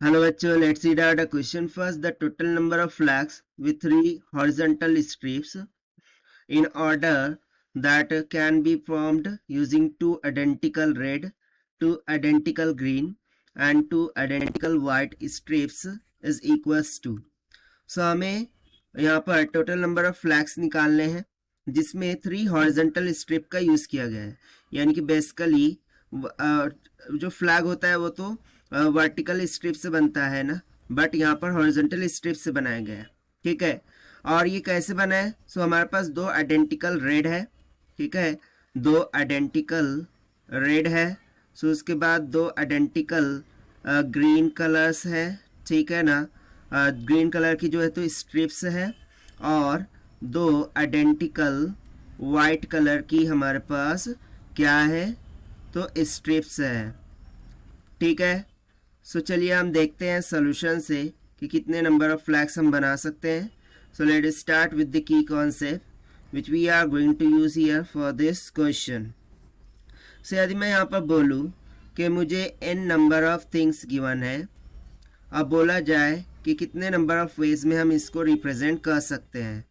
Hello bachcho, let's read out a question first. The total number of flags with 3 horizontal strips in order that can be formed using 2 identical red, 2 identical green and 2 identical white strips is equals to. So हमें यहाँ पर total number of flags निकालने हैं जिसमें 3 horizontal strip का use किया गया है, यानी कि बेसिकली जो फ्लैग होता है वो तो वर्टिकल स्ट्रिप से बनता है ना, बट यहाँ पर हॉरिजॉन्टल स्ट्रिप से बनाया गया है। ठीक है, और ये कैसे बना है? सो हमारे पास 2 आइडेंटिकल रेड है, ठीक है, 2 आइडेंटिकल रेड है। सो उसके बाद 2 आइडेंटिकल ग्रीन कलर्स है, ठीक है ना, ग्रीन कलर की जो है तो स्ट्रिप्स है, और 2 आइडेंटिकल वाइट कलर की हमारे पास क्या है तो स्ट्रिप्स है। ठीक है, सो चलिए हम देखते हैं सोल्यूशन से कि कितने नंबर ऑफ फ्लैग्स हम बना सकते हैं। So let us start with the key concept which we are going to use here for this question. So यदि मैं यहाँ पर बोलूँ कि मुझे n number of things given है, अब बोला जाए कि कितने नंबर ऑफ वेज में हम इसको रिप्रेजेंट कर सकते हैं।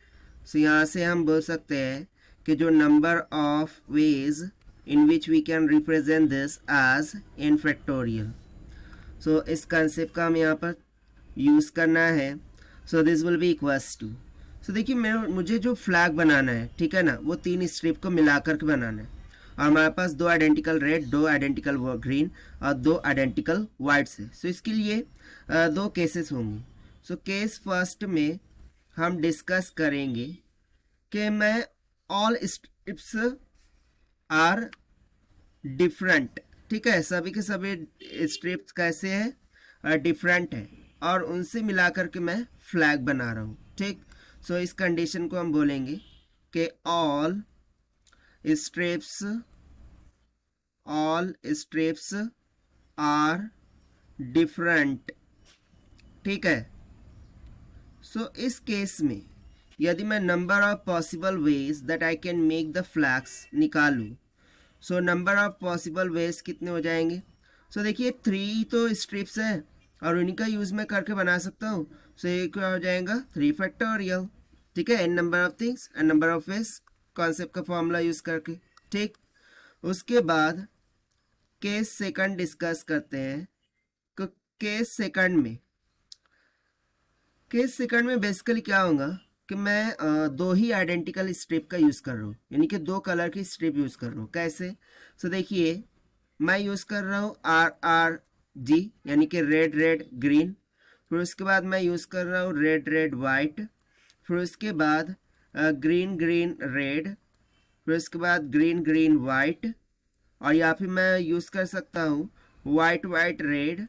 सो यहाँ से हम बोल सकते हैं कि जो number of ways in which we can represent this as n factorial. So इस कंसेप्ट का हम यहाँ पर यूज़ करना है। So this will be equals to, so देखिए मुझे जो फ्लैग बनाना है, ठीक है ना, वो 3 स्ट्रिप को मिलाकर के बनाना है, और हमारे पास 2 आइडेंटिकल रेड, 2 आइडेंटिकल ग्रीन और 2 आइडेंटिकल वाइट से। सो इसके लिए 2 केसेस होंगे। सो केस फर्स्ट में हम डिस्कस करेंगे कि मैं ऑल स्ट्रिप्स आर डिफरेंट, ठीक है, सभी के सभी स्ट्रिप्स कैसे हैं, डिफरेंट है, और उनसे मिलाकर के मैं फ्लैग बना रहा हूँ। ठीक, सो इस कंडीशन को हम बोलेंगे कि ऑल स्ट्रिप्स आर डिफरेंट। ठीक है, सो इस केस में यदि मैं number of possible ways that I can make the flags निकालूं, so number of possible ways कितने हो जाएंगे? सो देखिए 3 तो स्ट्रिप्स है और उन्हीं का यूज़ मैं करके बना सकता हूँ। सो ये क्या हो जाएगा? 3 फैक्टोरियल। ठीक है, n number of things and number of veg concept का फॉर्मूला यूज़ करके। ठीक, उसके बाद केस सेकंड डिस्कस करते हैं। केस सेकंड में बेसिकली क्या होगा कि मैं 2 ही आइडेंटिकल स्ट्रिप का यूज़ कर रहा हूँ, यानी कि 2 कलर की स्ट्रिप यूज़ कर रहा हूँ। कैसे? सो देखिए मैं यूज़ कर रहा हूँ RRG, यानी कि रेड रेड ग्रीन, फिर उसके बाद मैं यूज़ कर रहा हूँ रेड रेड वाइट, फिर उसके बाद ग्रीन ग्रीन रेड, फिर उसके बाद ग्रीन ग्रीन वाइट, और या फिर मैं यूज़ कर सकता हूँ वाइट वाइट रेड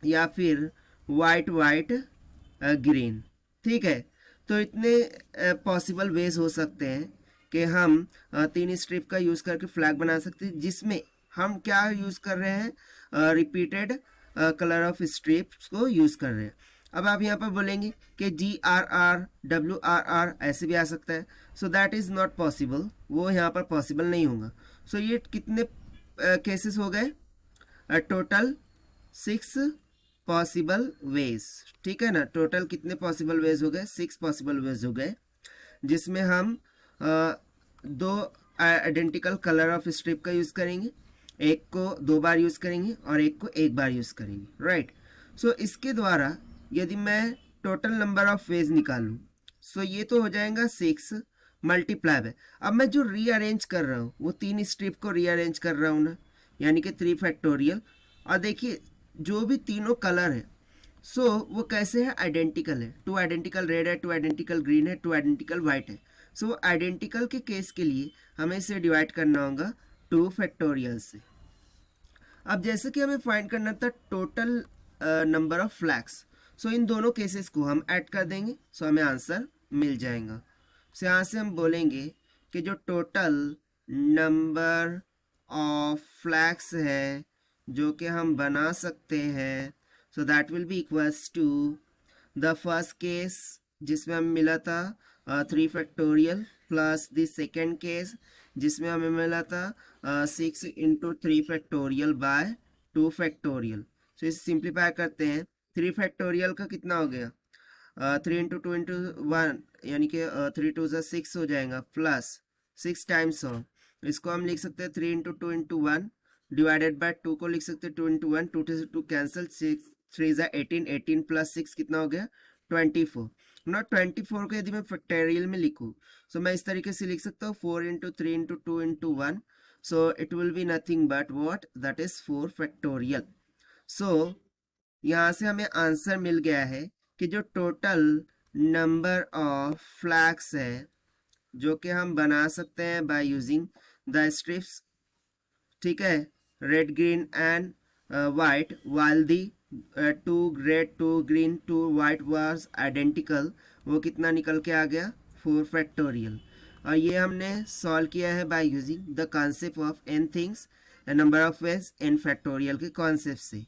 या फिर वाइट वाइट ग्रीन। ठीक है, तो इतने पॉसिबल वेज हो सकते हैं कि हम 3 स्ट्रिप का यूज़ करके फ्लैग बना सकते हैं, जिसमें हम क्या यूज़ कर रहे हैं? रिपीटेड कलर ऑफ स्ट्रिप्स को यूज़ कर रहे हैं। अब आप यहाँ पर बोलेंगे कि GRR WRR ऐसे भी आ सकता है। So that is not possible, वो यहाँ पर पॉसिबल नहीं होगा। सो ये कितने केसेस हो गए? Total 6 possible ways. ठीक है ना, टोटल कितने पॉसिबल वेज हो गए? 6 पॉसिबल वेज हो गए, जिसमें हम 2 आइडेंटिकल कलर ऑफ स्ट्रिप का यूज़ करेंगे, एक को 2 बार यूज़ करेंगे और एक को 1 बार यूज़ करेंगे। राइट, सो इसके द्वारा यदि मैं टोटल नंबर ऑफ वेज निकालूं, सो ये तो हो जाएगा 6 मल्टीप्लाई है। अब मैं जो रीअरेंज कर रहा हूँ वो 3 स्ट्रिप को रीअरेंज कर रहा हूँ ना, यानी कि 3 फैक्टोरियल। और देखिए जो भी तीनों कलर है, सो वो कैसे है? आइडेंटिकल है। 2 आइडेंटिकल रेड है, 2 आइडेंटिकल ग्रीन है, 2 आइडेंटिकल वाइट है। सो आइडेंटिकल के केस के लिए हमें इसे डिवाइड करना होगा 2 फैक्टोरियल से। अब जैसे कि हमें फाइंड करना था टोटल नंबर ऑफ फ्लैग्स, सो इन दोनों केसेस को हम ऐड कर देंगे, सो हमें आंसर मिल जाएगा। सो यहाँ से हम बोलेंगे कि जो टोटल नंबर ऑफ फ्लैग्स है जो कि हम बना सकते हैं, so that will be equals to the first case जिसमें हमें मिला था 3 factorial plus the second case जिसमें हमें मिला था 6 into 3 factorial by 2 factorial. So इसे सिंप्लीफाई करते हैं। 3 फैक्टोरियल का कितना हो गया, 3 इंटू 2 इंटू 1 यानी कि 3 टू ज़ा 6 हो जाएगा, प्लस 6 टाइम्स हो, इसको हम लिख सकते हैं 3 इंटू 2 इंटू 1 डिवाइडेड बाय 2 को लिख सकते हैं 2 इंटू 1, 2 से 2 कैंसिल, 6 3 ज़ा 18, 18 प्लस 6 कितना हो गया 24। ना 24 को यदि मैं फैक्टोरियल में लिखूँ सो मैं इस तरीके से लिख सकता हूँ 4 into 3 into 2 into 1, so it will be nothing but what, that is 4 factorial. So यहाँ से हमें आंसर मिल गया है कि जो टोटल नंबर ऑफ फ्लैग्स है जो कि हम बना सकते हैं बाय यूजिंग द स्ट्रिप्स, ठीक है, red green and white, while the 2 red 2 green 2 white was identical, वो कितना निकल के आ गया 4 फैक्टोरियल। और ये हमने सॉल्व किया है by using the concept of n things number of veg n factorial के कॉन्सेप्ट से।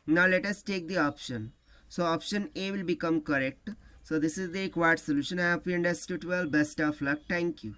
Now let us take the option. So option A will become correct. So this is the required solution. I hope you understood well. Best of luck. Thank you.